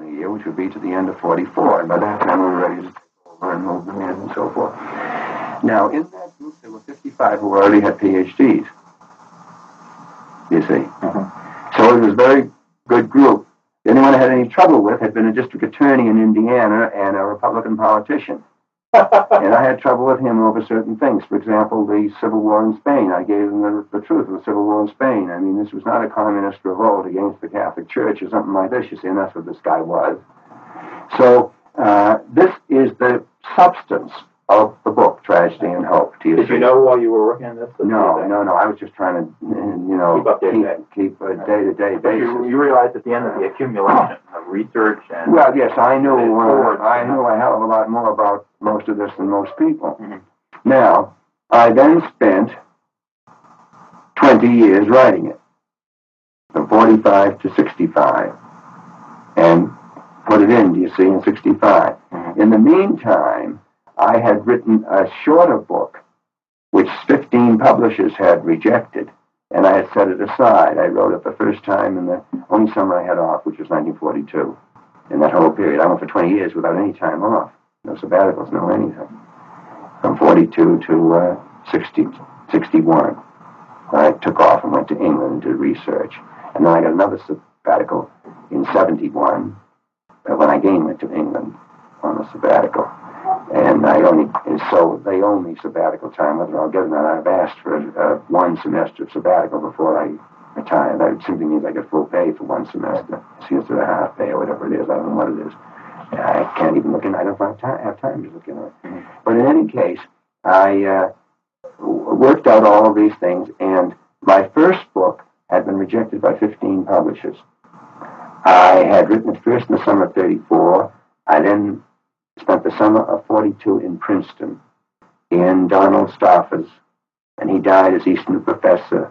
in a year, which would be to the end of 44. And by that time, we were ready to take over and move them in and so forth. Now, in that group, there were 55 who already had PhDs, you see. So it was a very good group. The only one I had any trouble with had been a district attorney in Indiana and a Republican politician. And I had trouble with him over certain things. For example, the Civil War in Spain. I gave him the truth of the Civil War in Spain. I mean, this was not a communist revolt against the Catholic Church or something like this, you see, and that's what this guy was. So this is the substance of the book, Tragedy and Hope. Did you know while you were working on this? No. I was just trying to, keep a day-to-day basis. You realized at the end of the accumulation of research and... Well, yes, I knew a hell of a lot more about most of this than most people. Now, I then spent 20 years writing it, from 45 to 65, and put it in, do you see, in 65. In the meantime, I had written a shorter book, which 15 publishers had rejected, and I had set it aside. I wrote it the first time in the only summer I had off, which was 1942. In that whole period, I went for 20 years without any time off. No sabbaticals, no anything. From 42 to 61. I took off and went to England and did research. And then I got another sabbatical in 71, when I again went to England on a sabbatical. And so they owe me sabbatical time, whether I'll get it or not. I've asked for one semester of sabbatical before I retire. That simply means I get full pay for one semester. See, instead of half pay or whatever it is. I don't know what it is. I can't even look in. I don't have time to look in it. But in any case, I worked out all of these things, and my first book had been rejected by 15 publishers. I had written it first in the summer of 34. I then spent the summer of 42 in Princeton, in Donald Stafford's, and he died as Eastern Professor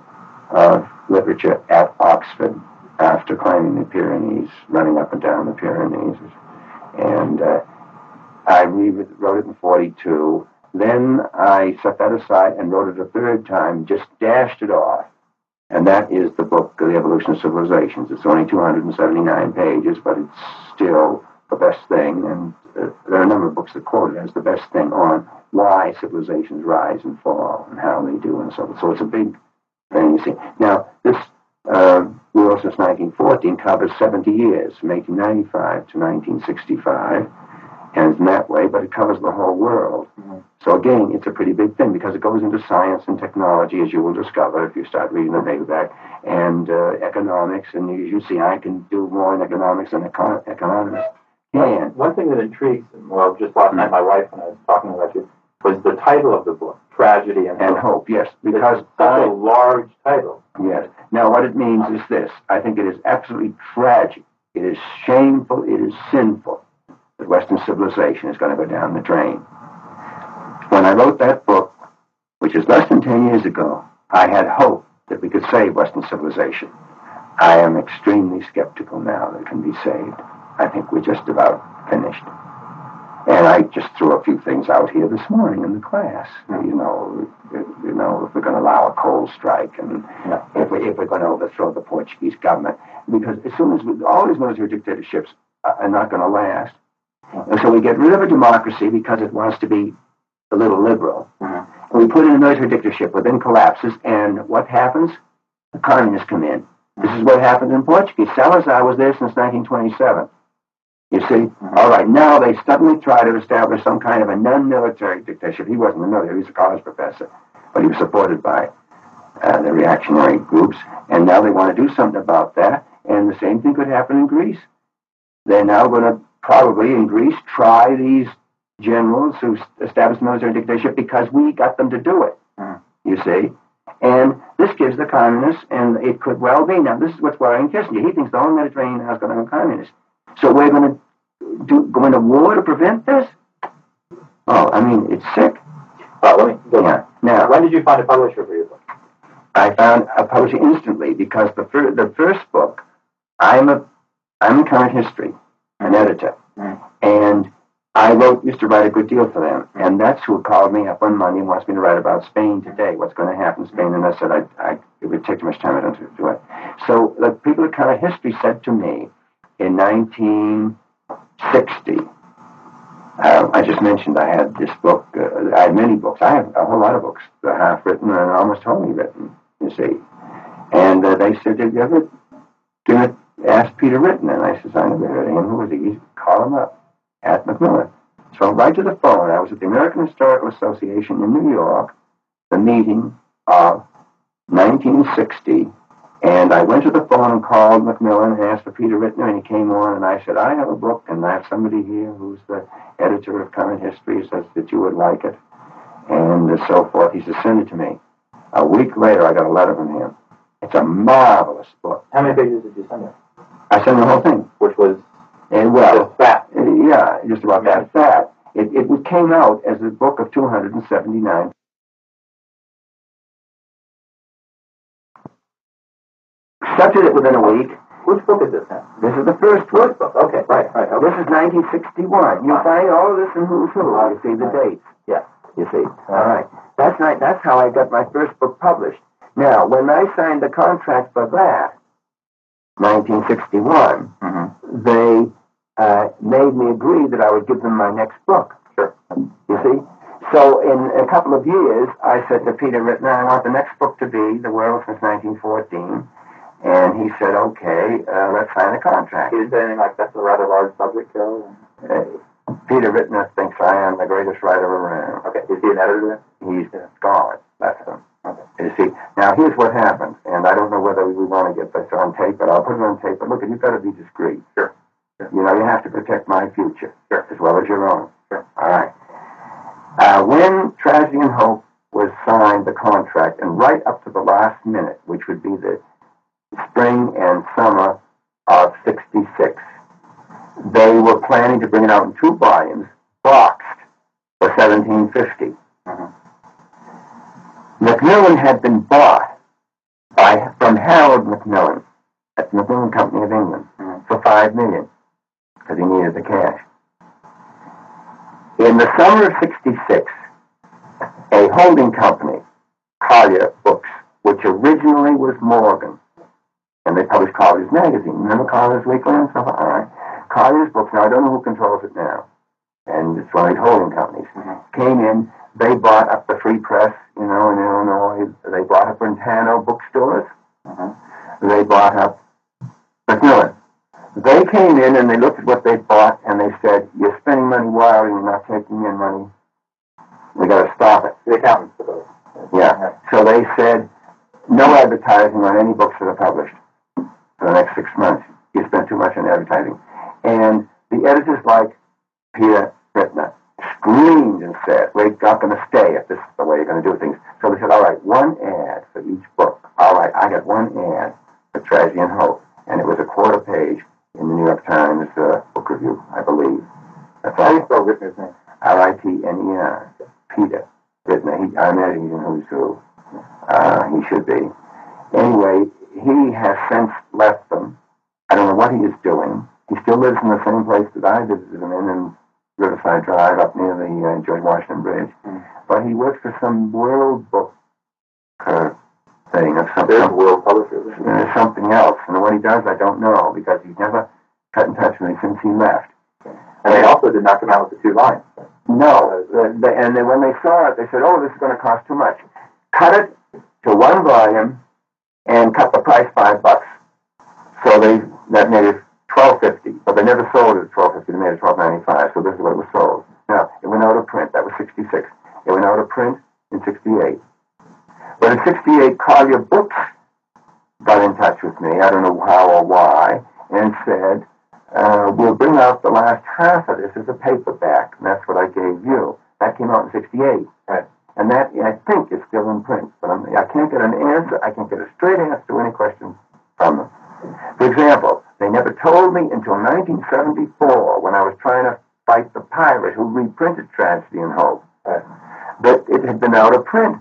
of Literature at Oxford after climbing the Pyrenees, running up and down the Pyrenees. And I wrote it in 42. Then I set that aside and wrote it a third time, just dashed it off. And that is the book, The Evolution of Civilizations. It's only 279 pages, but it's still the best thing. And there are a number of books that quote it as the best thing on why civilizations rise and fall and how they do and so on. So it's a big thing, you see. Now, this world since 1914 covers 70 years, from 1895 to 1965, and in that way, but it covers the whole world. So again, it's a pretty big thing because it goes into science and technology, as you will discover if you start reading the paperback, and economics, and as you see, I can do more in economics than economists can. One thing that intrigues, well, just last night my wife and I was talking about you, was the title of the book, Tragedy and Hope. Yes, because it's such a large title. Yes. Now, what it means is this. I think it is absolutely tragic. It is shameful. It is sinful that Western civilization is going to go down the drain. When I wrote that book, which is less than 10 years ago, I had hope that we could save Western civilization. I am extremely skeptical now that it can be saved. I think we're just about finished. And I just threw a few things out here this morning in the class. You know, if we're going to allow a coal strike, and if we're going to overthrow the Portuguese government, because as soon as all these military dictatorships are not going to last, and so we get rid of a democracy because it wants to be a little liberal, and we put in a military dictatorship, but then collapses, and what happens? The communists come in. This is what happened in Portugal. Salazar was there since 1927. You see? All right, now they suddenly try to establish some kind of a non-military dictatorship. He wasn't a military, he was a college professor, but he was supported by the reactionary groups, and now they want to do something about that, and the same thing could happen in Greece. They're now going to probably, in Greece, try these generals who established military dictatorship because we got them to do it, you see? And this gives the communists, and it could well be, now this is what's worrying Kissinger. He thinks the whole Mediterranean now is going to go communist. So we're going to go into war to prevent this? Oh, I mean, it's sick. Let me go. Yeah. Now, when did you find a publisher for your book? I found a publisher instantly because the first book, I'm a current history, an editor, and I used to write a good deal for them, and that's who called me up one Monday and wants me to write about Spain today, what's going to happen in Spain, and I said it would take too much time, I don't do it. So the people at Current History said to me in 1960, I just mentioned I had this book. I had many books. I have a whole lot of books, half written and almost wholly written, you see. And they said, "Did you ever ask Peter Written?" And I said, "I never heard of him. Who was he?" He said, "Call him up at Macmillan." So right to the phone. I was at the American Historical Association in New York, the meeting of 1960, and I went to the phone and called Macmillan and asked for Peter Rittner, and he came on, and I said, "I have a book, and I have somebody here who's the editor of Current History, says that you would like it," and so forth. He said, "Send it to me." A week later, I got a letter from him. It's a marvelous book. How many pages did you send him? I sent the whole thing. Which was well, fat. Yeah, just about that fat. It came out as a book of 279. Accepted it within a week. Which book is this now? This is the first book. Okay, right. Okay. This is 1961. You find all of this in Who's Who. You see the dates. Yeah. You see. All right. That's right. That's how I got my first book published. Now, when I signed the contract for that, 1961, they made me agree that I would give them my next book. Sure. You see? So in a couple of years, I said to Peter Rittner, "I want the next book to be The World Since 1914. And he said, "Okay, let's sign a contract." He didn't say anything like, "That's a rather large subject, Carroll." Peter Rittner thinks I am the greatest writer around. Okay. Is he an editor? He's gone. That's him. Okay. You see, now here's what happened, and I don't know whether we want to get this on tape, but I'll put it on tape. But look, you've got to be discreet. Sure. You know, you have to protect my future, as well as your own. Sure. All right. When Tragedy and Hope was signed, the contract, and right up to the last minute, which would be the spring and summer of '66, they were planning to bring it out in 2 volumes, boxed, for $17.50. Macmillan had been bought from Harold Macmillan at the Macmillan Company of England for $5 million because he needed the cash. In the summer of '66, a holding company, Collier Books, which originally was Morgan, and they published Collier's magazine. Remember Collier's Weekly and stuff? All right. Collier's Books, now I don't know who controls it now, and it's one of these holding companies, came in. They bought up the Free Press, in Illinois. They bought up Brentano bookstores. They bought up Macmillan. They came in and they looked at what they bought and they said, "You're spending money wildly, you're not taking in money. We got to stop it." The accountants for those. Yeah. So they said, "No advertising on any books that are published for the next 6 months. You spent too much on advertising." And the editors like Peter Rittner screamed and said, "We're not going to stay if this is the way you're going to do things." So they said, "All right, 1 ad for each book." All right, I got 1 ad for Tragedy and Hope, and it was a 1/4 page in the New York Times book review, I believe. That's all. How do you spell Rittner's name? Ritner. Peter Rittner. I imagine he's in Who's Who. He should be. Anyway, he has since left them. I don't know what he is doing. He still lives in the same place that I visited him in Riverside Drive up near the George Washington Bridge. But he works for some World Book thing or something. There's World Publishers. Something else. And what he does, I don't know, because he's never got in touch with me since he left. And they also did not come out with the 2 volumes. No. And then when they saw it, they said, "Oh, this is going to cost too much. Cut it to 1 volume and cut the price $5." So that made it $12.50, but they never sold it at $12.50. They made it $12.95. So this is what it was sold. Now it went out of print. That was '66. It went out of print in '68. But in '68, Collier Books got in touch with me. I don't know how or why, and said, "We'll bring out the last half of this as a paperback," and that's what I gave you. That came out in '68. Right. And that, I think, is still in print. But I can't get an answer. I can't get a straight answer to any questions from them. For example, they never told me until 1974, when I was trying to fight the pirate who reprinted Tragedy and Hope, that it had been out of print.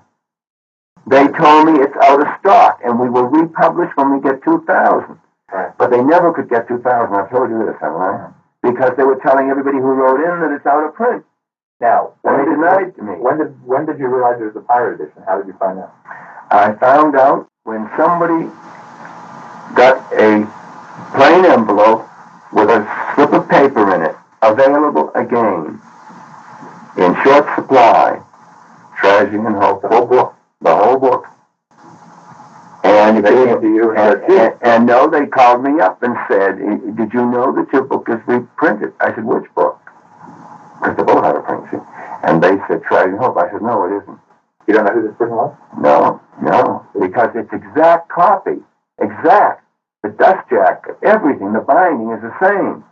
They told me it's out of stock, and we will republish when we get 2,000. Right. But they never could get 2,000. I've told you this, haven't I? Because they were telling everybody who wrote in that it's out of print. Now, And they denied it to me. when did you realize there was a pirate edition? How did you find out? I found out when somebody got a plain envelope with a slip of paper in it available again in short supply. Tragedy and Hope, the whole book. And they came to you and no, they called me up and said, "Did you know that your book is reprinted?" I said, "Which book?" Because they both had a print, see. And they said, "Tragedy and Hope." I said, "No, it isn't." You don't know who this person was? No, because it's exact copy, exact. The dust jacket, everything, the binding is the same.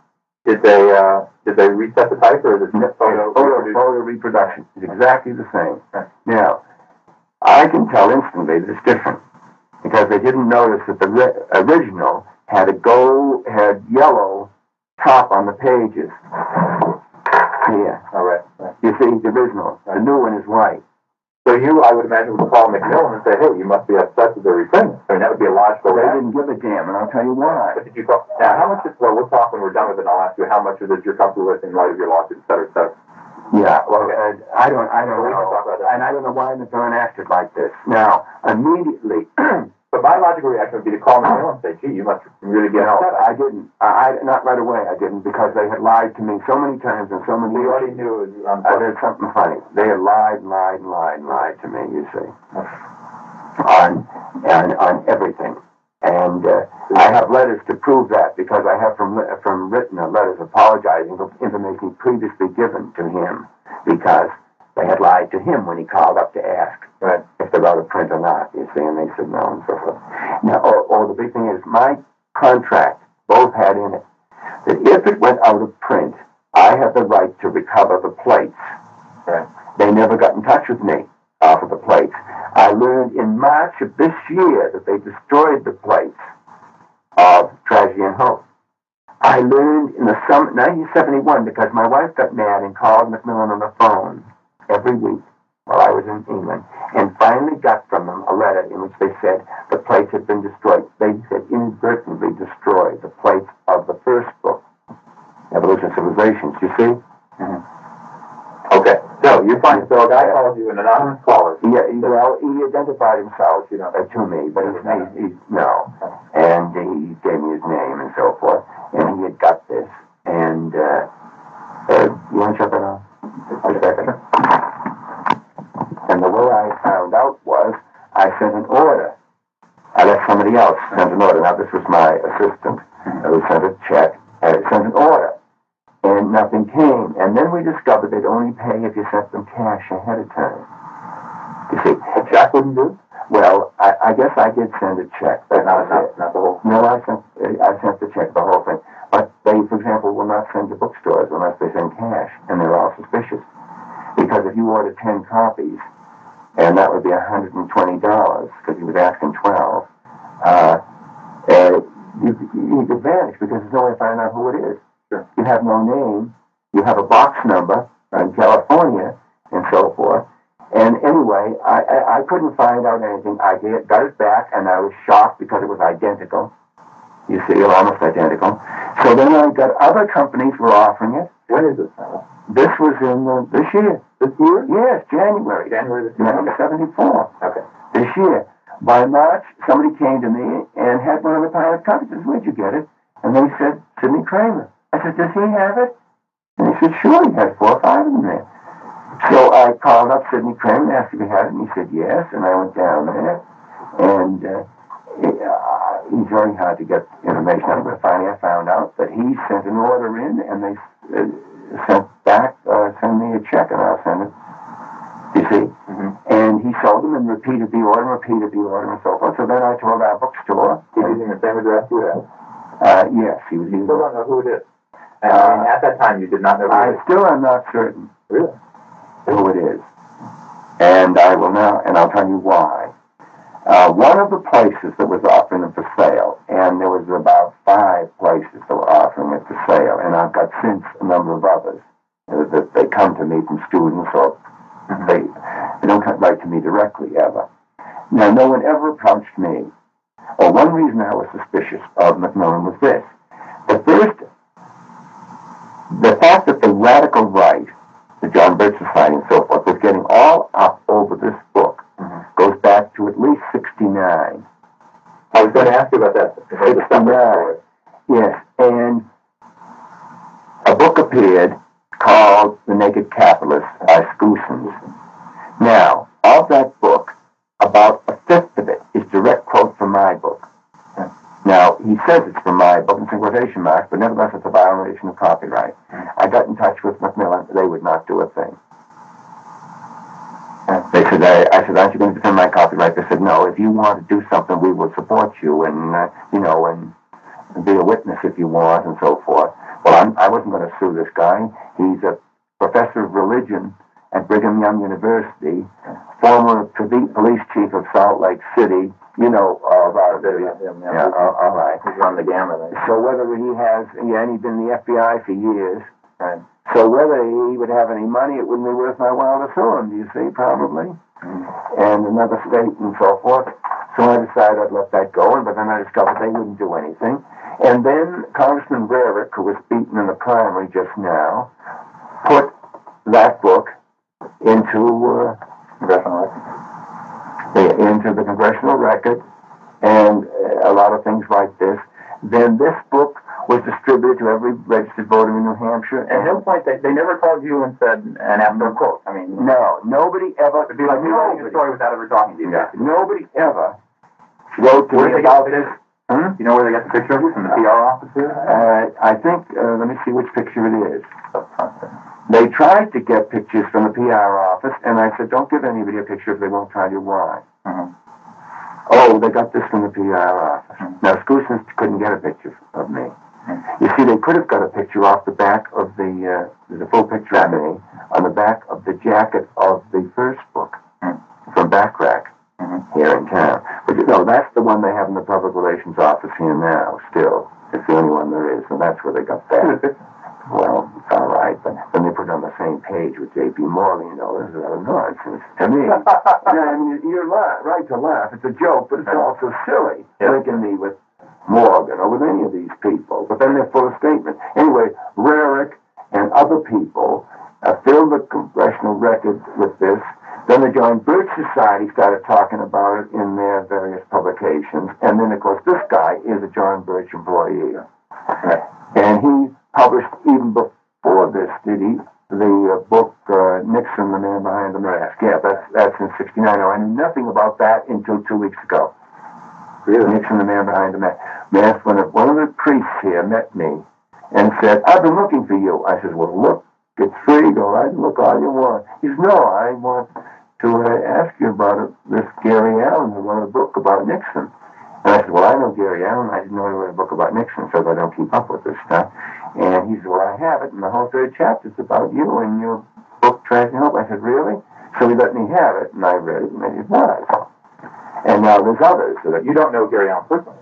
Did they reset the type, or is it photo reproduction? It's exactly the same. Right. Now, I can tell instantly that it's different because they didn't notice that the original had yellow top on the pages. Here. All right. You see, the original. Right. The new one is white. So you, I would imagine, would call Macmillan and say, "Hey, you must be upset that they're reprinting." I mean, that would be a logical. They didn't give a damn, and I'll tell you why. But did you call? Now, how much? We'll talk when we're done with it. And I'll ask you how much of this you're comfortable with in light of your lawsuit, et cetera, et cetera. Yeah. Well, I don't know, and I don't know why Macmillan acted like this. Now, immediately. But my logical reaction would be to call Macmillan and say, "Gee, you must really be upset." I didn't. Not right away. I didn't, because they had lied to me so many times and so many. We already knew it was there's something funny. They had lied to me. You see, on everything, and I have letters to prove that, because I have from written letters apologizing for information previously given to him, because they had lied to him when he called up to ask if they wrote a print or not, you see, and they said no, and so forth. Now, the big thing is, my contract both had in it that if it went out of print, I had the right to recover the plates. Right. They never got in touch with me for the plates. I learned in March of this year that they destroyed the plates of Tragedy and Hope. I learned in the summer 1971, because my wife got mad and called Macmillan on the phone every week while I was in England, and finally got from them a letter in which they said the plates had been destroyed. They said inadvertently destroyed the plates of the first book, Evolution of Civilizations, you see? Mm-hmm. Okay, so you find, so a guy called you, an anonymous caller. Yeah, well, he identified himself, to me, but no. And he gave me his name and so forth, and he had got this. And, you want to shut that off? A second. And the way I found out was, I sent an order. I let somebody else send an order. Now, this was my assistant who sent a check, sent an order. And nothing came. And then we discovered they'd only pay if you sent them cash ahead of time. You see, a check wouldn't do? Well, I guess I did send a check. But not the whole thing. No, I sent the check, the whole thing. But they, for example, will not send to bookstores unless they send cash, and they're all suspicious. Because if you order 10 copies, and that would be $120, because he was asking 12, you could vanish, because there's no way to find out who it is. Sure. You have no name, you have a box number in California, and so forth. And anyway, I couldn't find out anything. I got it back, and I was shocked because it was identical. You see, almost identical. So then I got other companies were offering it. When is this? This was in this year. This year? Yes, January. January this year? 1974. Okay. This year. By March, somebody came to me and had one of the pilot copies. I said, "Where'd you get it?" And they said, "Sidney Kramer." I said, "Does he have it?" And he said, "Sure, he had 4 or 5 of them there." So I called up Sidney Kramer and asked if he had it, and he said yes, and I went down there, and he's very hard to get information out of, but finally I found out that he sent an order in, and they send me a check, and I'll send it, you see? Mm-hmm. And he sold them and repeated the order and so forth. So then I told our bookstore. He's using the same address you have? Yes, he was using. You still don't know who it is? And at that time you did not know who it is? I still am not certain. Really? Who it is. And I will now, and I'll tell you why. One of the places that was offering them for sale, and there was about 5 places that were offering it for sale, and I've got since a number of others that they come to me from students, or they don't write to me directly ever. Now, no one ever approached me. Well, one reason I was suspicious of Macmillan was this. The fact that the radical right, the John Birch Society and so forth, was getting all up over this book, goes back to at least 69. I was going to ask you about that. 69. Yes, and a book book appeared called The Naked Capitalist by Scoosens. Now, of that book, about a fifth of it is direct quote from my book. Now, he says it's from my book, it's in quotation marks, but nevertheless it's a violation of copyright. I got in touch with Macmillan, they would not do a thing. They said, I said, aren't you going to defend my copyright? They said, no, if you want to do something, we will support you and, and be a witness if you want and so forth. Well, I wasn't going to sue this guy. He's a professor of religion at Brigham Young University, former police chief of Salt Lake City. You know about it. Yeah, all right. He's run the gamut. So whether he has, and he's been in the FBI for years, right. So whether he would have any money, it wouldn't be worth my while to sue him, do you see, probably? And another state and so forth. So I decided I'd let that go, but then I discovered they wouldn't do anything. And then Congressman Rarick, who was beaten in the primary just now, put that book into the Congressional Record, and a lot of things like this. Then this book was distributed to every registered voter in New Hampshire. And no point, they never called you and said, and after a quote. I mean, no, nobody ever. It'd be like me writing a story without ever talking to you. Yeah, nobody ever wrote to me about this. You know where they got the picture of you from the PR office here? I think, let me see which picture it is. They tried to get pictures from the PR office, and I said, don't give anybody a picture if they won't tell you why. Oh, they got this from the PR office. Now, Scoosens couldn't get a picture of me. You see, they could have got a picture off the back of the full picture of me, on the back of the jacket of the first book, from Backrack, here in town. But no, that's the one they have in the public relations office here now, still. It's the only one there is, and that's where they got that. Well, it's all right, but then they put it on the same page with J.P. Morgan, this is rather nonsense to me. I mean, you're right to laugh. It's a joke, but it's also silly, linking me with Morgan or with any of these people. But then they're full of statements. Anyway, Rarick and other people filled the Congressional Record with this. Then the John Birch Society started talking about it in their various publications. And then, of course, this guy is a John Birch employee. And he published, even before this, did he, the book Nixon, the Man Behind the Mask. Yeah, that's in 69. I knew nothing about that until 2 weeks ago. Really? Nixon, the Man Behind the Mask. When one of the priests here met me and said, I've been looking for you. I said, well, look, it's free. Go right and look all you want. He said, no, I want to ask you about this Gary Allen who wrote a book about Nixon. And I said, well, I know Gary Allen. I didn't know he wrote a book about Nixon, so I don't keep up with this stuff. And he said, well, I have it, and the whole third chapter is about you and your book, Trash and Hope. I said, really? So he let me have it, and I read it, and it was. And now there's others. That you don't know Gary Allen personally?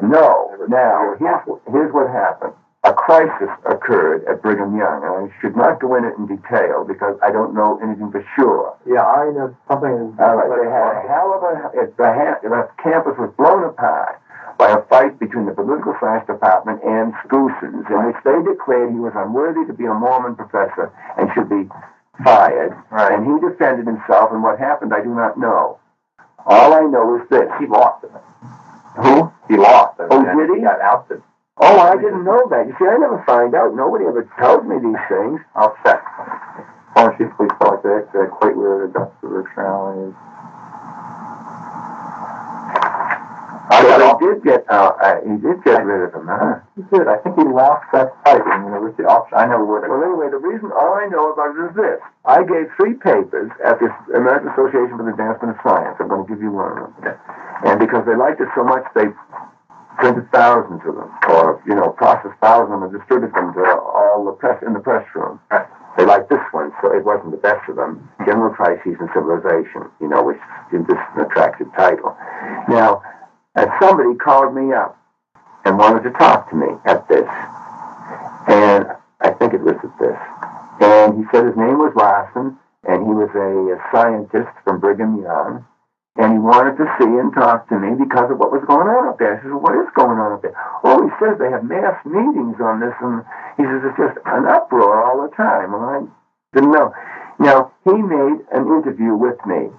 No. Now, here's what happened. A crisis occurred at Brigham Young, and I should not go in it in detail because I don't know anything for sure. Yeah, I know something. All right, they had a hell of the campus was blown apart by a fight between the political science department and Scoosens, in which they declared he was unworthy to be a Mormon professor and should be fired. Right. And he defended himself, and what happened, I do not know. All I know is this. He lost it. Who? He lost it. Oh, did he? He got ousted. Oh, I didn't know that. You see, I never find out. Nobody ever tells me these things. I'll check. Former chief police felt like they Quigley, Augustus Rally. He did get rid of him, huh? He did. I think he lost that fight in the University option. I never would have. Well, anyway, the reason, all I know about it is this. I gave 3 papers at the American Association for the Advancement of Science. I'm going to give you one of them. Okay. And because they liked it so much, they printed thousands of them, or, processed thousands of them and distributed them to all the press in the press room. Right. They liked this one, so it wasn't the best of them. General Crises in Civilization, which is this an attractive title. Now, somebody called me up and wanted to talk to me at this. And I think it was at this. And he said his name was Larson, and he was a scientist from Brigham Young. And he wanted to see and talk to me because of what was going on up there. I said, well, what is going on up there? Oh, he says they have mass meetings on this, and he says it's just an uproar all the time. Well, I didn't know. Now, he made an interview with me,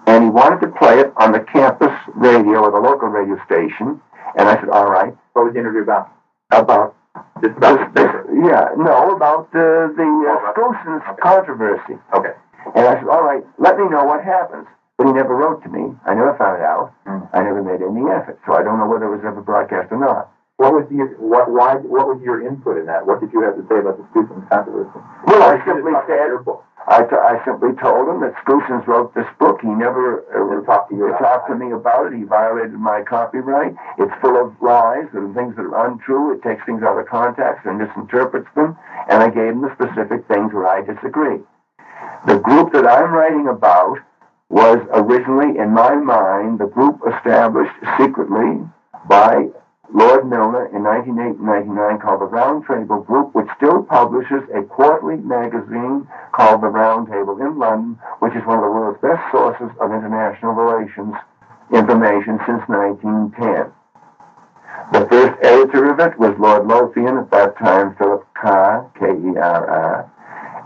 and he wanted to play it on the campus radio or the local radio station, and I said, all right. What was the interview about? About Just about this, yeah, No, about the Exclusions controversy. Okay. And I said, all right, let me know what happens. But he never wrote to me. I never found out. I never made any effort. So I don't know whether it was ever broadcast or not. What was your input in that? What did you have to say about the Exclusions controversy? Well, I simply said, I simply told him that Exclusions wrote this book. He never talked to me about it. He violated my copyright. It's full of lies and things that are untrue. It takes things out of context and misinterprets them. And I gave him the specific things where I disagree. The group that I'm writing about was originally, in my mind, the group established secretly by Lord Milner in 1998-99 called the Round Table Group, which still publishes a quarterly magazine called The Round Table in London, which is one of the world's best sources of international relations information since 1910. The first editor of it was Lord Lothian, at that time Philip Kerr, K-E-R-R,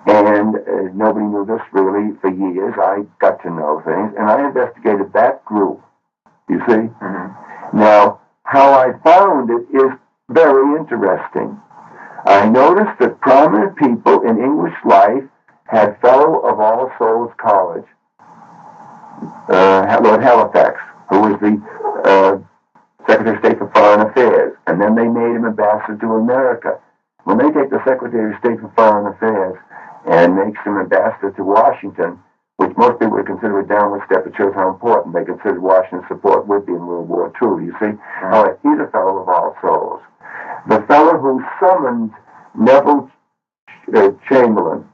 and nobody knew this really for years. I got to know things, and I investigated that group, you see. Now, how I found it is very interesting. I noticed that prominent people in English life had Fellow of All Souls College, Lord Halifax, who was the Secretary of State for Foreign Affairs, and then they made him ambassador to America. When they take the Secretary of State for Foreign Affairs and makes him ambassador to Washington, which most people would consider a downward step, it shows how important they considered Washington's support would be in World War II, you see. All right, he's a Fellow of All Souls. The fellow who summoned Neville Chamberlain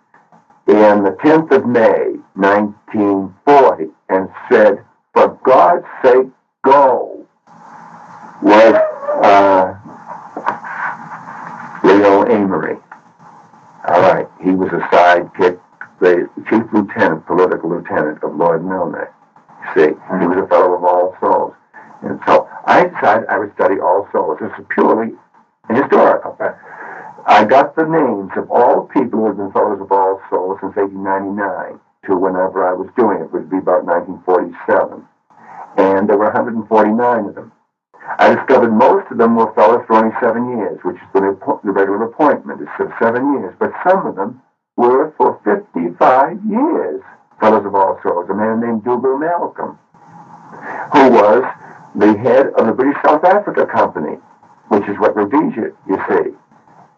in the 10th of May, 1940, and said, for God's sake, go, was Leo Amory. All right, he was a sidekick, the chief lieutenant, political lieutenant of Lord Milner. See, he was a Fellow of All Souls. And so I decided I would study All Souls. This is purely historical. I got the names of all people who had been Fellows of All Souls since 1899 to whenever I was doing it, which would be about 1947. And there were 149 of them. I discovered most of them were fellows for only 7 years, which is the regular appointment. It's 7 years. But some of them were for 55 years, Fellows of All Souls. A man named Dougal Malcolm, who was the head of the British South Africa Company, which is what Rhodesia, you see.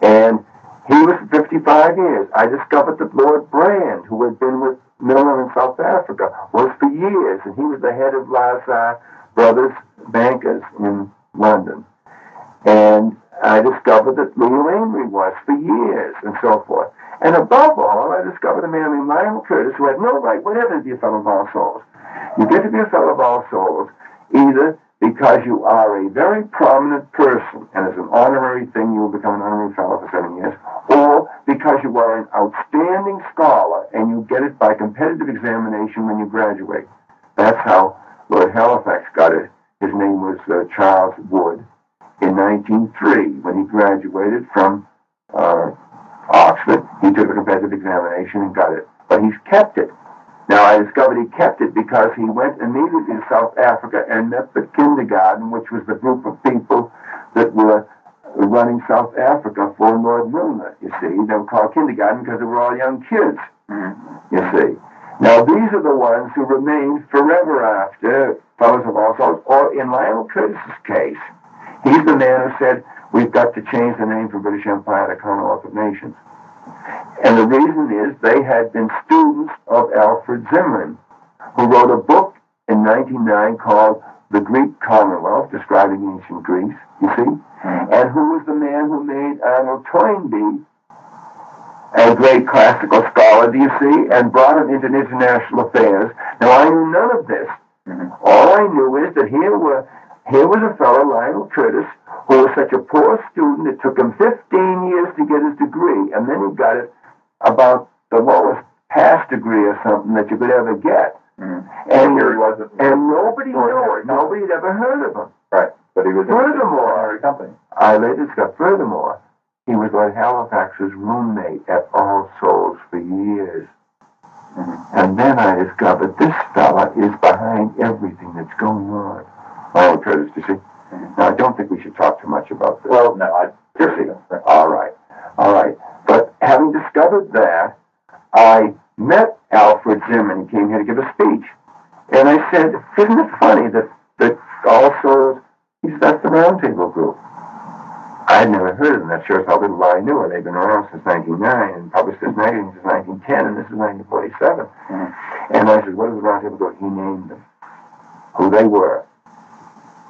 And he was for 55 years. I discovered that Lord Brand, who had been with Milner in South Africa, was for years, and he was the head of Lazar Brothers Bankers in London. And I discovered that Leo Amory was for years, and so forth. And above all, I discovered a man named Lionel Curtis who had no right whatever to be a Fellow of All Souls. You get to be a Fellow of All Souls either because you are a very prominent person, and as an honorary thing you will become an honorary Fellow for 7 years, or because you are an outstanding scholar and you get it by competitive examination when you graduate. That's how Lord Halifax got it. His name was Charles Wood in 1903 when he graduated from Oxford. He took a competitive examination and got it. But he's kept it. Now, I discovered he kept it because he went immediately to South Africa and met the kindergarten, which was the group of people that were running South Africa for Lord Milner, you see. They were called kindergarten because they were all young kids, you see. Now, these are the ones who remained forever after Fellows of All Souls, or in Lionel Curtis's case, he's the man who said, we've got to change the name from British Empire to Commonwealth of Nations. And the reason is they had been students of Alfred Zimmerman, who wrote a book in 1909 called The Greek Commonwealth, describing ancient Greece, you see, and who was the man who made Arnold Toynbee a great classical scholar, do you see, and brought him into international affairs. Now, I knew none of this. All I knew is that here was a fellow, Lionel Curtis, who was such a poor student, it took him 15 years to get his degree, and then he got it about the lowest pass degree or something that you could ever get. And nobody knew it. Nobody had ever heard of him. Right. But he was furthermore, in company. I later discovered, furthermore, he was Lord Halifax's roommate at All Souls for years. And then I discovered this fella is behind everything that's going on. Lionel Curtis, you see? Now, I don't think we should talk too much about this. Well, no, You see? All right. having discovered that, I met Alfred Zimmern. He came here to give a speech. And I said, isn't it funny that also, he said, that's the Roundtable Group. I had never heard of them. That shows how little I knew. And they've been around since 1909 and published this magazine since 1910, and this is 1947. And I said, what is the Roundtable Group? He named them, who they were.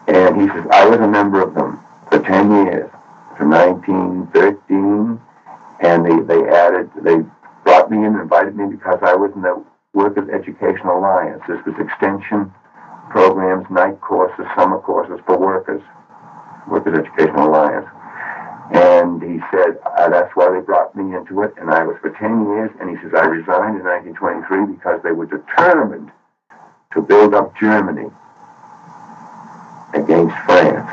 And he says, I was a member of them for 10 years, from 1913, and they brought me in and invited me because I was in the Workers' Educational Alliance. This was extension programs, night courses, summer courses for Workers' Educational Alliance. And he said, that's why they brought me into it, and I was for 10 years, and he says, I resigned in 1923 because they were determined to build up Germany against France.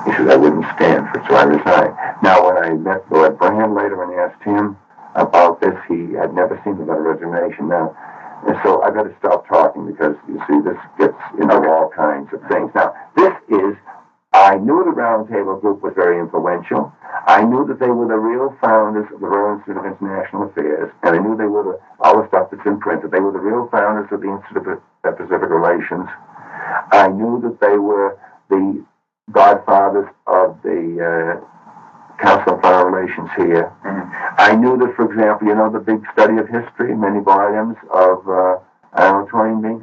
He says, I wouldn't stand for it, so I resigned. Now, when I met Lord Brand later and asked him about this, he had never seen the letter of resignation. Now, and so I better stop talking because, you see, this gets into all kinds of things. Now, I knew the Roundtable Group was very influential. I knew that they were the real founders of the Royal Institute of International Affairs, and I knew they were all the stuff that's in print, that they were the real founders of the Institute of Pacific Relations. I knew that they were the godfathers of the Council on Foreign Relations here. I knew that, for example, the big study of history, many volumes of Arnold Toynbee.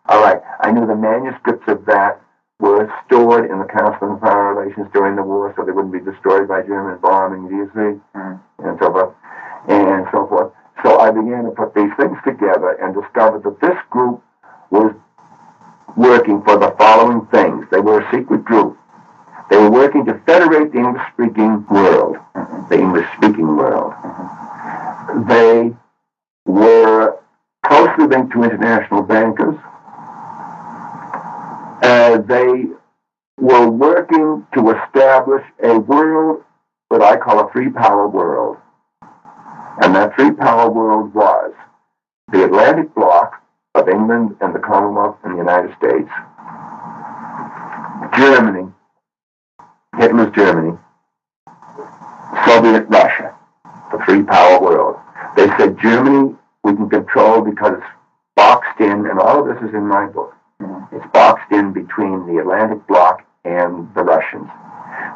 All right, I knew the manuscripts of that were stored in the Council on Foreign Relations during the war so they wouldn't be destroyed by German bombing, do you see? And so forth. And so forth. So I began to put these things together and discovered that this group was working for the following things. They were a secret group. They were working to federate the English-speaking world. The English-speaking world. They were closely linked to international bankers. They were working to establish a world that I call a three-power world. And that three-power world was the Atlantic bloc of England and the Commonwealth and the United States, Germany, Hitler's Germany, Soviet Russia, the three-power world. They said Germany we can control because it's boxed in, and all of this is in my book. It's boxed in between the Atlantic bloc and the Russians.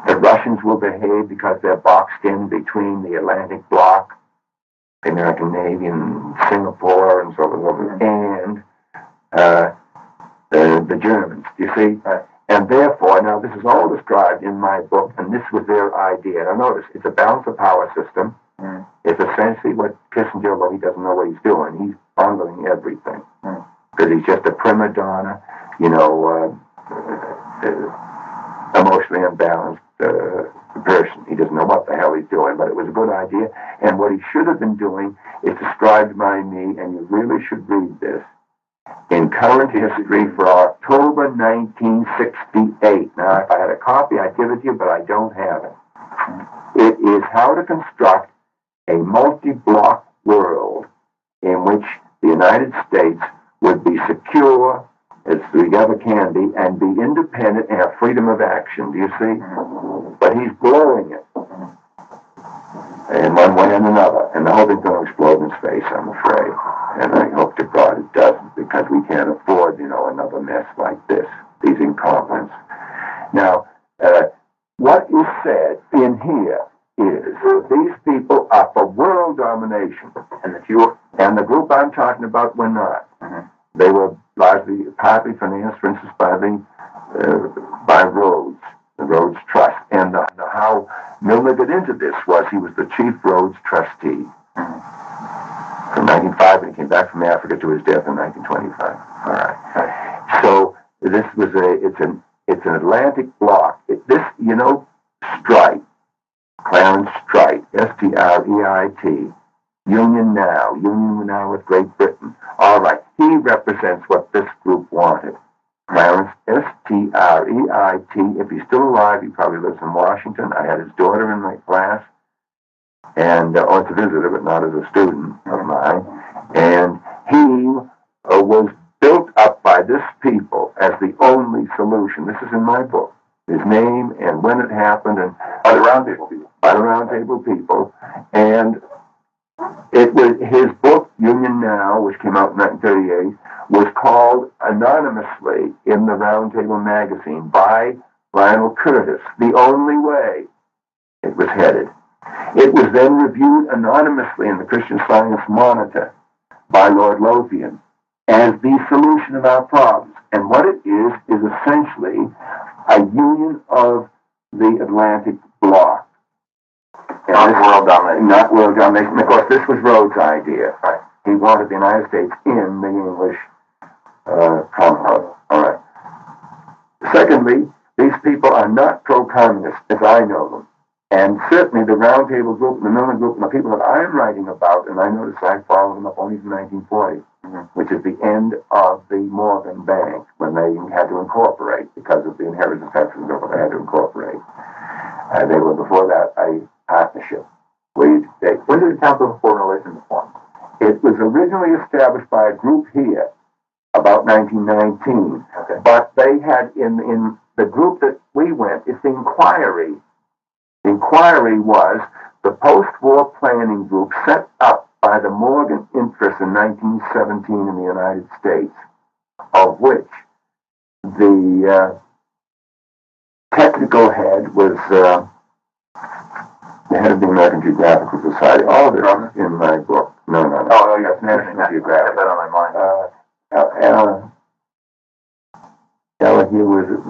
The Russians will behave because they're boxed in between the Atlantic bloc, the American Navy and Singapore and so on, and the Germans, you see? And therefore, now this is all described in my book, and this was their idea. Now notice, it's a balance of power system. It's essentially what Kissinger, although he doesn't know what he's doing, he's bungling everything. Because he's just a prima donna, emotionally unbalanced person. He doesn't know what the hell he's doing, but it was a good idea. And what he should have been doing is described by me, and you really should read this, in Current History for October 1968. Now, if I had a copy, I'd give it to you, but I don't have it. It is how to construct a multi-block world in which the United States would be secure as we ever can be and be independent and have freedom of action. Do you see? But he's blowing it in one way and another. And the whole thing's going to explode in his face, I'm afraid. And I hope to God it doesn't, because we can't afford, another mess like this, these incompetents. Now, what is said in here is these people are for world domination. And the group I'm talking about were not. They were partly financed, for instance, by Rhodes, the Rhodes Trust. And how Milner got into this was he was the chief Rhodes trustee from 1905, and he came back from Africa to his death in 1925. All right. So this was it's an Atlantic bloc. Strite, Clarence Strite, S-T-R-E-I-T, Union Now with Great Britain. All right, he represents what this group wanted. Clarence, S-T-R-E-I-T. If he's still alive, he probably lives in Washington. I had his daughter in my class, and as a visitor, but not as a student of mine. And he was built up by this people as the only solution. This is in my book. His name and when it happened, and by the Roundtable people. And was his book, Union Now, which came out in 1938, was called anonymously in the Round Table magazine by Lionel Curtis, The Only Way. It was headed. It was then reviewed anonymously in the Christian Science Monitor by Lord Lothian as the solution of our problems. And what it is essentially a union of the Atlantic bloc. Not world domination. Of course, this was Rhodes' idea. Right. He wanted the United States in the English Commonwealth. All right. Secondly, these people are not pro-communist, as I know them. And certainly the Round Table group, the Milner group, and the people that I'm writing about, and I notice I followed them up only from 1940, which is the end of the Morgan Bank, when they had to incorporate because of the inheritance tax and they had to incorporate. They were before that a partnership. When did the Council of Foreign Relations form? It was originally established by a group here about 1919, okay. But they had in the group that we went, it's the Inquiry. The Inquiry was the post-war planning group set up by the Morgan interests in 1917 in the United States, of which the technical head was the head of the American Geographical Society. All of it is in my book. No. Oh, yes, National Geographic. I have that on my mind. Here was it?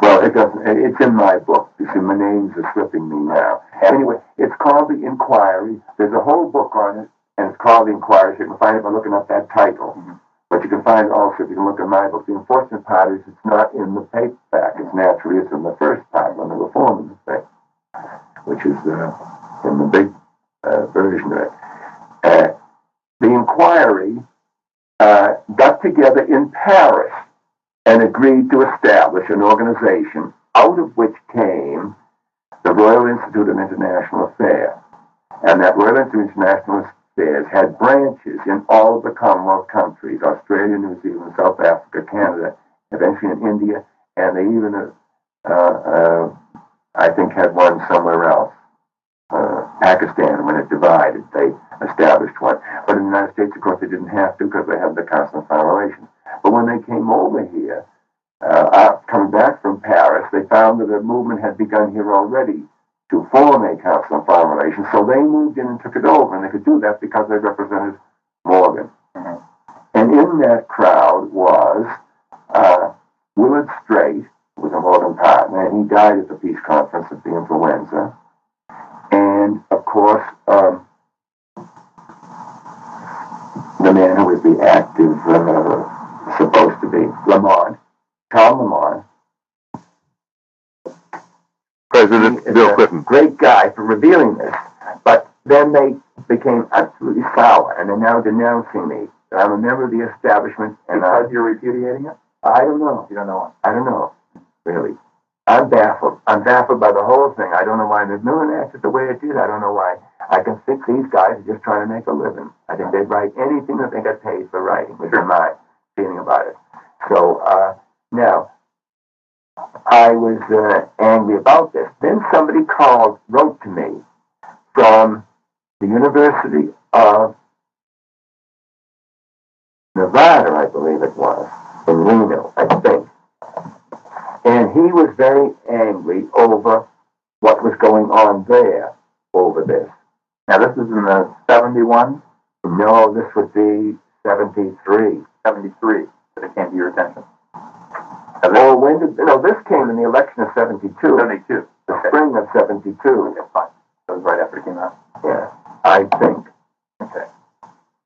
Well, it doesn't. It's in my book. You see, my names are slipping me now. Anyway, it's called The Inquiry. There's a whole book on it, and it's called The Inquiry. So you can find it by looking up that title. Mm-hmm. But you can find it also if you can look at my book. The unfortunate part is it's not in the paperback. It's naturally it's in the first part when they were forming the thing, which is in the big version of it. The Inquiry got together in Paris and agreed to establish an organization out of which came the Royal Institute of International Affairs. And that Royal Institute of International Affairs had branches in all of the Commonwealth countries, Australia, New Zealand, South Africa, Canada, eventually in India, and they even, I think, had one somewhere else. Pakistan, when it divided, they established one. But in the United States, of course, they didn't have to because they had the Council of Foreign Relations. But when they came over here, coming back from Paris, they found that a movement had begun here already to form a Council on Foreign Relations. So they moved in and took it over, and they could do that because they represented Morgan. Mm-hmm. And in that crowd was Willard Straight, who was a Morgan partner, and he died at the peace conference of the influenza. And, of course, the man who was the active, supposed to be, Tom Lamont. President Bill Clinton. Great guy for revealing this. But then they became absolutely sour, and they're now denouncing me. I'm a member of the establishment. And because you're repudiating it? I don't know. You don't know I don't know, really. I'm baffled. I'm baffled by the whole thing. I don't know why Macmillan acted the way it did. I don't know why. I can think these guys are just trying to make a living. I think they'd write anything that they got paid for writing, which is my feeling about it. So, now, I was angry about this. Then somebody wrote to me from the University of Nevada, I believe it was, in Reno, I think. And he was very angry over what was going on there over this. Now, this is in the 71? No, this would be 73. 73, that it came to your attention. This came in the election of 72. 72. The spring of 72. Okay, fine. That was right after it came out? Yeah, I think. Okay.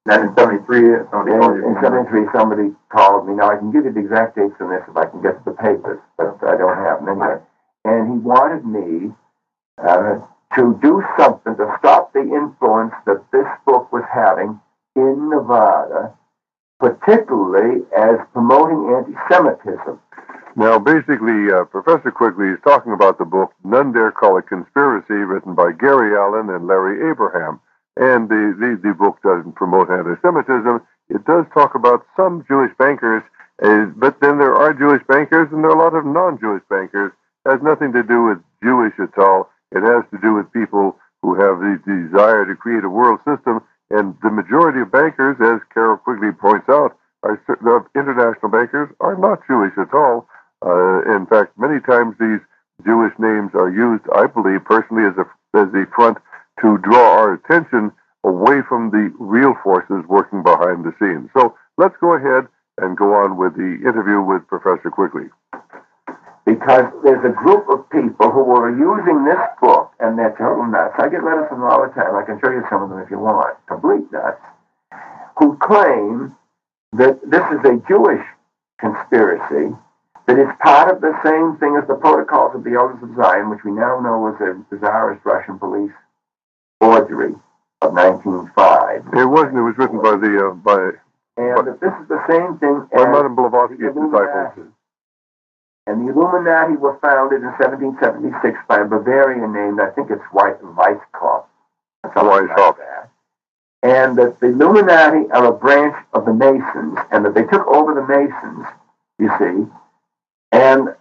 Then in 73, somebody called me. Now, I can give you the exact dates on this if I can get the papers, but I don't have them anyway. And he wanted me to do something to stop the influence that this book was having in Nevada, particularly as promoting anti-Semitism. Now, basically, Professor Quigley is talking about the book None Dare Call It Conspiracy, written by Gary Allen and Larry Abraham. And the book doesn't promote anti-Semitism. It does talk about some Jewish bankers, but then there are Jewish bankers and there are a lot of non-Jewish bankers. It has nothing to do with Jewish at all. It has to do with people who have the desire to create a world system. And the majority of bankers, as Carroll Quigley points out, the international bankers are not Jewish at all. In fact, many times these Jewish names are used, I believe, personally as a front to draw our attention away from the real forces working behind the scenes. So let's go ahead and go on with the interview with Professor Quigley. Because there's a group of people who are using this book, and they're total nuts. I get letters from them all the time. I can show you some of them if you want. Complete nuts. Who claim that this is a Jewish conspiracy, that it's part of the same thing as the Protocols of the Elders of Zion, which we now know was a disastrous Russian police forgery of 1905. It wasn't. It was written by that this is the same thing by as Madame Blavatsky's the Illuminati. disciples. And the Illuminati were founded in 1776 by a Bavarian named, I think it's Weishaupt. Like that. And that the Illuminati are a branch of the Masons, and that they took over the Masons, you see. And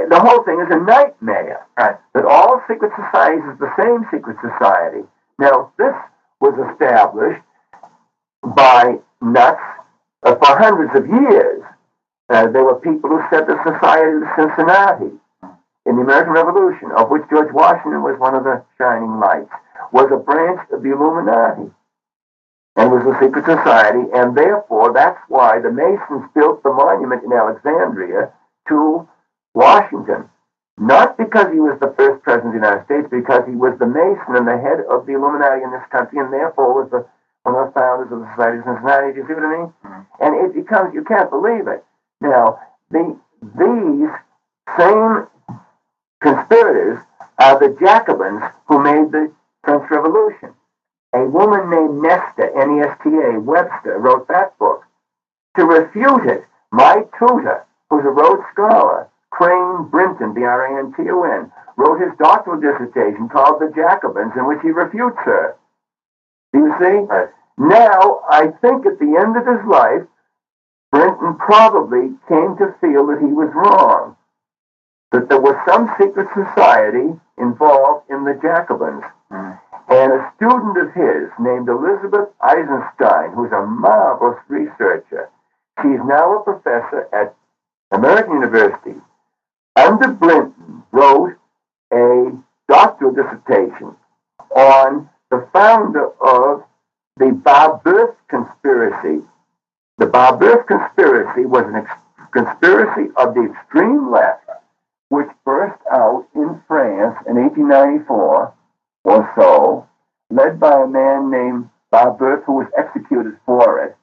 the whole thing is a nightmare. Right? That all secret societies is the same secret society. Now, this was established by nuts for hundreds of years. There were people who said the Society of Cincinnati in the American Revolution, of which George Washington was one of the shining lights, was a branch of the Illuminati and was a secret society, and therefore that's why the Masons built the monument in Alexandria to Washington. Not because he was the first president of the United States, because he was the Mason and the head of the Illuminati in this country, and therefore was one of the founders of the Society of Cincinnati. Do you see what I mean? And it becomes, you can't believe it. Now, these same conspirators are the Jacobins who made the French Revolution. A woman named Nesta, N-E-S-T-A, Webster, wrote that book. To refute it, my tutor, who's a Rhodes Scholar, Crane Brinton, B-R-A-N-T-O-N, wrote his doctoral dissertation called The Jacobins, in which he refutes her. Do you see? Right. Now, I think at the end of his life, Brinton probably came to feel that he was wrong, that there was some secret society involved in the Jacobins. And a student of his named Elizabeth Eisenstein, who's a marvelous researcher, she's now a professor at American University, under Brinton wrote a doctoral dissertation on the founder of the Babeuf conspiracy. The Babeuf conspiracy was a conspiracy of the extreme left, which burst out in France in 1894 or so, led by a man named Babeuf, who was executed for it.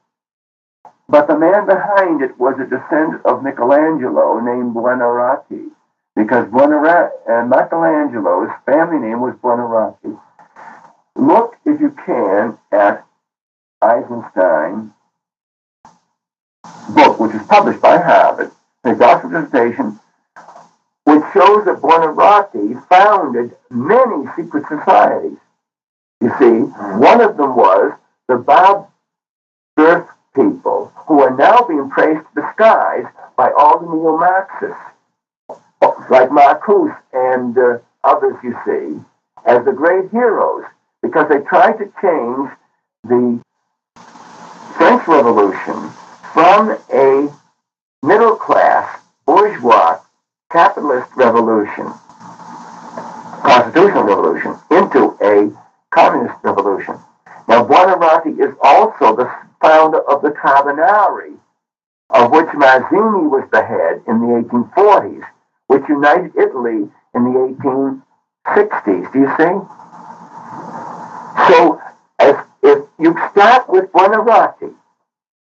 But the man behind it was a descendant of Michelangelo named Buonarroti, because Michelangelo's family name was Buonarroti. Look, if you can, at Eisenstein's book, which is published by Harvard, a doctoral dissertation, which shows that Buonarroti founded many secret societies. You see, one of them was the Babeuf people, who are now being praised to the skies by all the neo-Marxists, like Marcuse and others, you see, as the great heroes, because they tried to change the French Revolution from a middle-class, bourgeois, capitalist revolution, constitutional revolution, into a communist revolution. Now, Buonarroti is also the founder of the Carbonari, of which Mazzini was the head in the 1840s, which united Italy in the 1860s. Do you see? So, if you start with Buonarroti,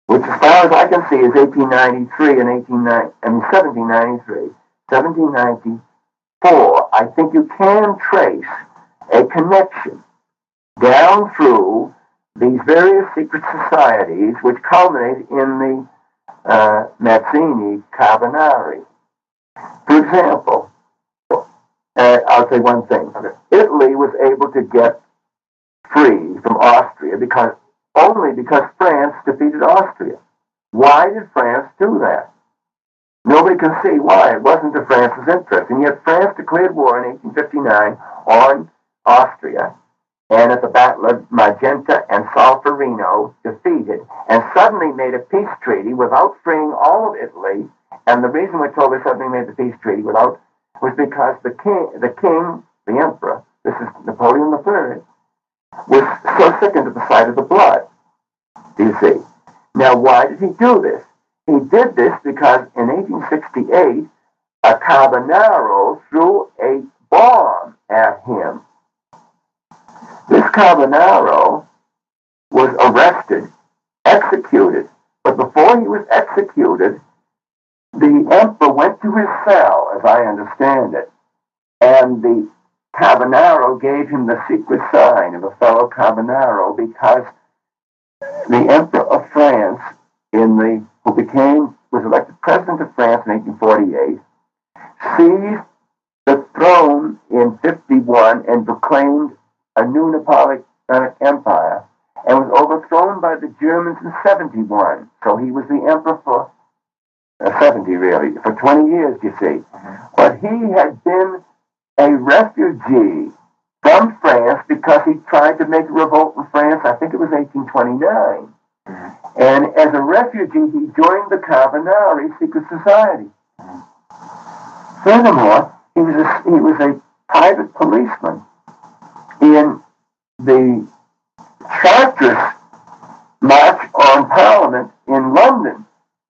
which as far as I can see is 1893 and 1793, 1794, I think you can trace a connection down through these various secret societies which culminate in the Mazzini Carbonari. For example, I'll say one thing. Italy was able to get free from Austria only because France defeated Austria. Why did France do that? Nobody can see why. It wasn't to France's interest. And yet France declared war in 1859 on Austria. and at the Battle of Magenta and Solferino defeated, and suddenly made a peace treaty without freeing all of Italy. And the reason we're told they suddenly made the peace treaty was because the emperor, this is Napoleon III, was so sickened at the sight of the blood. Do you see? Now, why did he do this? He did this because in 1868, a Carbonaro threw a bomb at him. This Carbonaro was arrested, executed, but before he was executed, the emperor went to his cell, as I understand it, and the Carbonaro gave him the secret sign of a fellow Carbonaro because the emperor of France, was elected president of France in 1848, seized the throne in 51 and proclaimed a new Napoleonic empire, and was overthrown by the Germans in 71. So he was the emperor for 70, really, for 20 years, you see. But he had been a refugee from France because he tried to make a revolt in France, I think it was 1829. And as a refugee, he joined the Carbonari secret society. Furthermore, he was a private policeman in the Chartist March on Parliament in London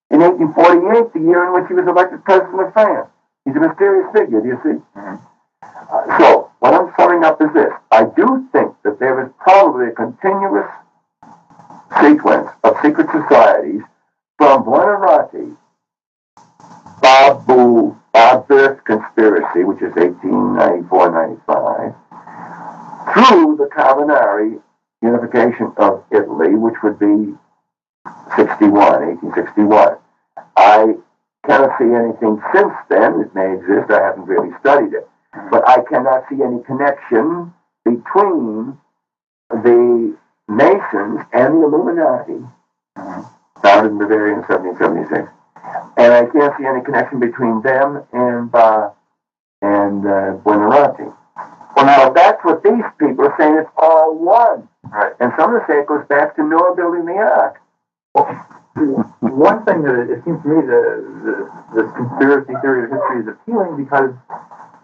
in 1848, the year in which he was elected president of France. He's a mysterious figure, do you see? So, what I'm summing up is this. I do think that there is probably a continuous sequence of secret societies from Buonarroti, Barber's conspiracy, which is 1894-95, through the Carbonari unification of Italy, which would be 1861. I cannot see anything since then. It may exist. I haven't really studied it. But I cannot see any connection between the Masons and the Illuminati, founded in Bavaria in 1776. And I can't see any connection between them and Buonarroti. Well, now, that's what these people are saying. It's all one. Right. And some of them say it goes back to Noah building the ark. One thing that it seems to me this conspiracy theory of history is appealing because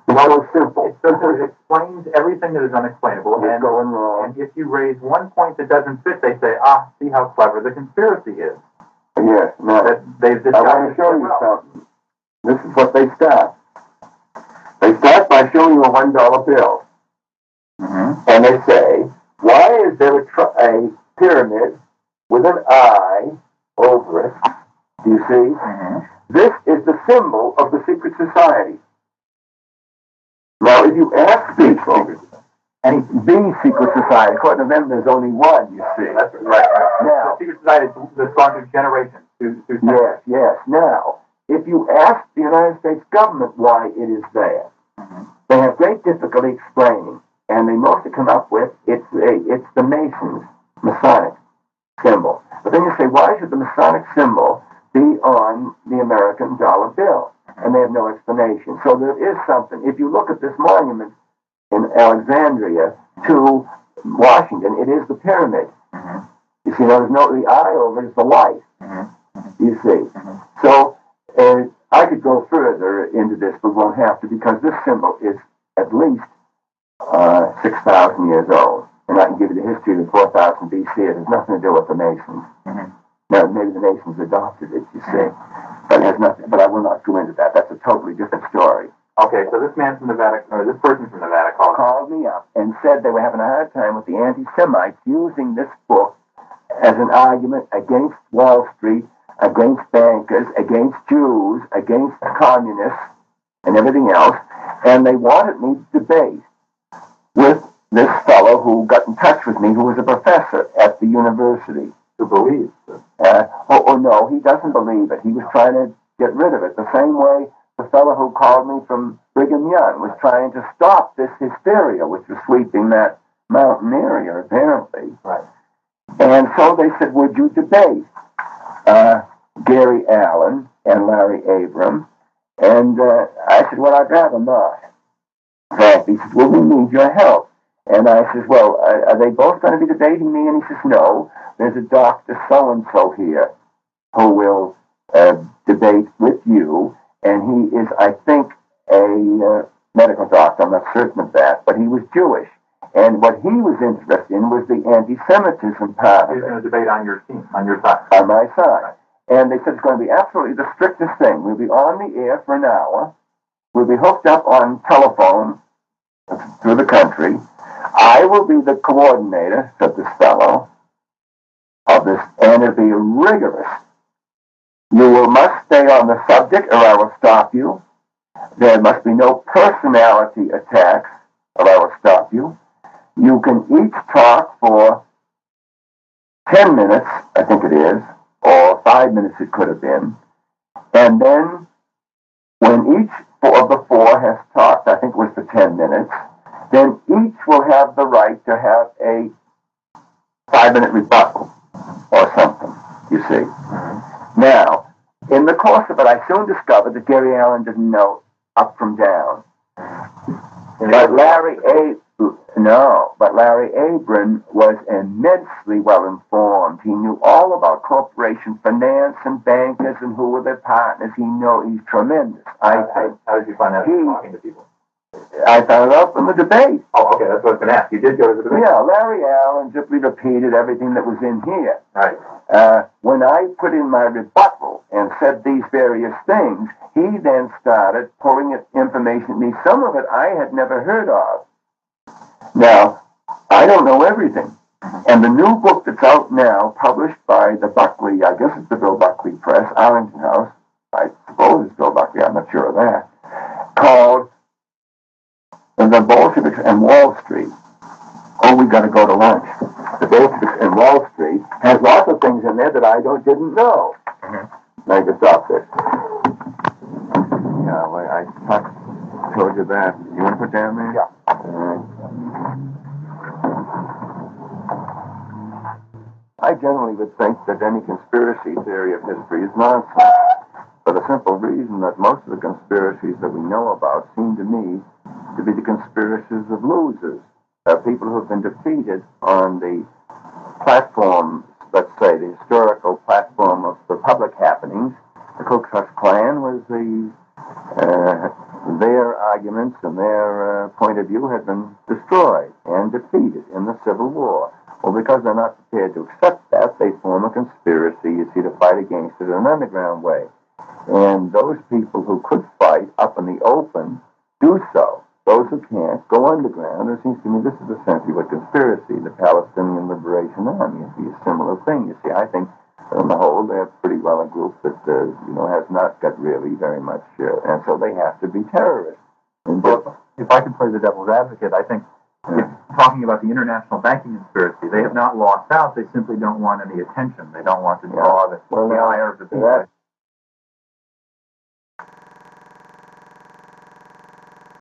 it's so simple. It explains everything that is unexplainable. It's going wrong. And if you raise one point that doesn't fit, they say, see how clever the conspiracy is. Yes. Now, I want to show you something. This is what they start. They start by showing you a $1 bill. And they say, why is there a pyramid with an eye over it? Do you see? This is the symbol of the secret society. Now, if you ask people, and the secret society, according to them, there's only one, you see. That's right. Now, the secret society that's gone through generations. Yes. Now, if you ask the United States government why it is there, they have great difficulty explaining, and they mostly come up with it's the Masons' Masonic symbol. But then you say, why should the Masonic symbol be on the American dollar bill? And they have no explanation. So there is something. If you look at this monument in Alexandria to Washington, it is the pyramid. You see, there's the eye over it is the light. You see. So I could go further into this, but won't have to, because this symbol is at least 6,000 years old. And I can give you the history of the 4000 BC. It has nothing to do with the Masons. Now, maybe the Masons adopted it, you see. But it has nothing. But I will not go into that. That's a totally different story. Okay, so this man from Nevada, or this person from Nevada called me up and said they were having a hard time with the anti-Semites using this book as an argument against Wall Street, against bankers, against Jews, against communists, and everything else. And they wanted me to debate with this fellow who got in touch with me, who was a professor at the university. Who believes this? No, he doesn't believe it. He was trying to get rid of it. The same way the fellow who called me from Brigham Young was trying to stop this hysteria, which was sweeping that mountain area, apparently. Right. And so they said, would you debate Gary Allen and Larry Abrams? And I said, well, I'd rather not. He said, well, we need your help. And I says, well, are they both going to be debating me? And he says, no, there's a Dr. So-and-so here who will debate with you. And he is, I think, a medical doctor. I'm not certain of that. But he was Jewish. And what he was interested in was the anti-Semitism part of it. He's going to debate on your team, on your side. On my side. And they said it's going to be absolutely the strictest thing. We'll be on the air for an hour. We'll be hooked up on telephone through the country. I will be the coordinator, said this fellow, of this, and it'll be rigorous. You must stay on the subject or I will stop you. There must be no personality attacks or I will stop you. You can each talk for 10 minutes, I think it is, or 5 minutes it could have been. And then when each of the four has talked, I think it was for 10 minutes, then each will have the right to have a 5-minute rebuttal or something, you see. Now, in the course of it, I soon discovered that Gary Allen didn't know up from down. But Larry Abram was immensely well informed. He knew all about corporation finance and bankers and who were their partners. He's tremendous. How did you find out talking to people? I found out from the debate. Oh, okay, that's what I was going to ask. You did go to the debate? Yeah, Larry Allen simply repeated everything that was in here. Right. When I put in my rebuttal and said these various things, he then started pulling information at me. Some of it I had never heard of. Now, I don't know everything. And the new book that's out now, published by the Buckley, I guess it's the Bill Buckley Press, Arlington House, I suppose it's Bill Buckley, I'm not sure of that, called The Bolsheviks and Wall Street. Oh, we got to go to lunch. The Bolsheviks and Wall Street has lots of things in there that I didn't know. Mm-hmm. I can stop this. Yeah, well, I told you that. You want to put down there? Yeah. I generally would think that any conspiracy theory of history is nonsense, for the simple reason that most of the conspiracies that we know about seem to me to be the conspiracies of losers. People who have been defeated on the platform, let's say, the historical platform of the public happenings. The Ku Klux Klan was their arguments and their point of view had been destroyed and defeated in the Civil War. Well, because they're not prepared to accept that, they form a conspiracy, you see, to fight against it in an underground way. And those people who could fight up in the open do so. Those who can't go underground. It seems to me this is essentially what conspiracy, the Palestinian Liberation Army, is a similar thing. You see, I think on the whole they're pretty well a group that has not got really very much, and so they have to be terrorists. And well, if I could play the devil's advocate, I think talking about the international banking conspiracy, they have not lost out. They simply don't want any attention. They don't want to draw the ire of the people.